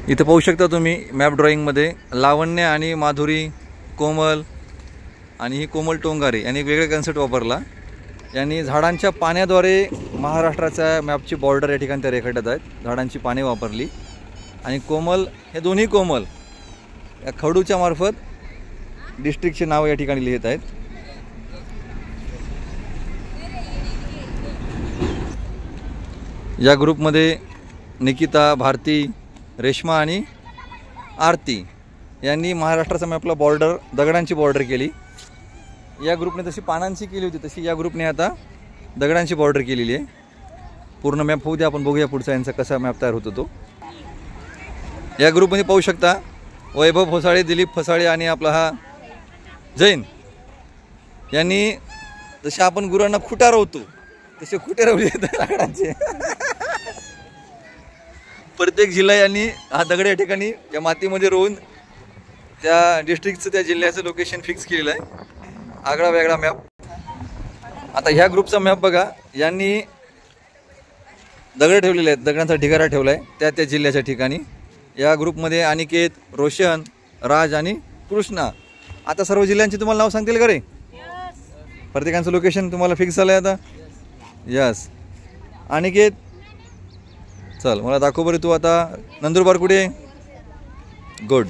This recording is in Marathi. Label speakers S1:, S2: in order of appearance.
S1: इथं पाहू शकता तुम्ही मॅप ड्रॉइंगमध्ये लावण्य आणि माधुरी, कोमल आणि ही कोमल टोंगारे यांनी वेगळे कन्सेप्ट वापरला. यांनी झाडांच्या पाण्याद्वारे महाराष्ट्राच्या मॅपची बॉर्डर या ठिकाणी त्या रेखाटत आहेत. झाडांची पाने वापरली आणि कोमल हे दोन्ही कोमल या खडूच्या मार्फत डिस्ट्रिक्टचे नाव या ठिकाणी लिहित आहेत. या ग्रुपमध्ये निकिता, भारती, रेश्मा आणि आरती यांनी महाराष्ट्राच्या मॅपला बॉर्डर दगडांची बॉर्डर केली. या ग्रुपने तशी पानांची केली होती तशी या ग्रुपने आता दगडांची बॉर्डर केलेली आहे. पूर्ण मॅप होऊ द्या, आपण बघूया पुढचा यांचा कसा मॅप तयार होतो तो. या ग्रुपमध्ये पाहू शकता वैभव फसाळे, दिलीप फसाळे आणि आपला हा जैन यांनी जसे आपण गुरांना खुटा रवतो तसे खुटे रवले दगडांचे. प्रत्येक जिल्हा यांनी हा दगड या ठिकाणी या मातीमध्ये रोवून त्या डिस्ट्रिक्टचं त्या जिल्ह्याचं लोकेशन फिक्स केलेलं आहे. आगळा वेगळा मॅप. आता ह्या ग्रुपचा मॅप बघा, यांनी दगड ठेवलेले आहेत, दगडांचा ढिगारा ठेवला आहे त्या त्या जिल्ह्याच्या ठिकाणी. या ग्रुपमध्ये अनिकेत, रोशन, राज आणि कृष्णा. आता सर्व जिल्ह्यांची तुम्हाला नाव सांगतील का रे? प्रत्येकाचं लोकेशन तुम्हाला फिक्स झालं आहे आता? यस. अनिकेत चल मला दाखव बरं, तू आता नंदुरबार कुठे? गुड.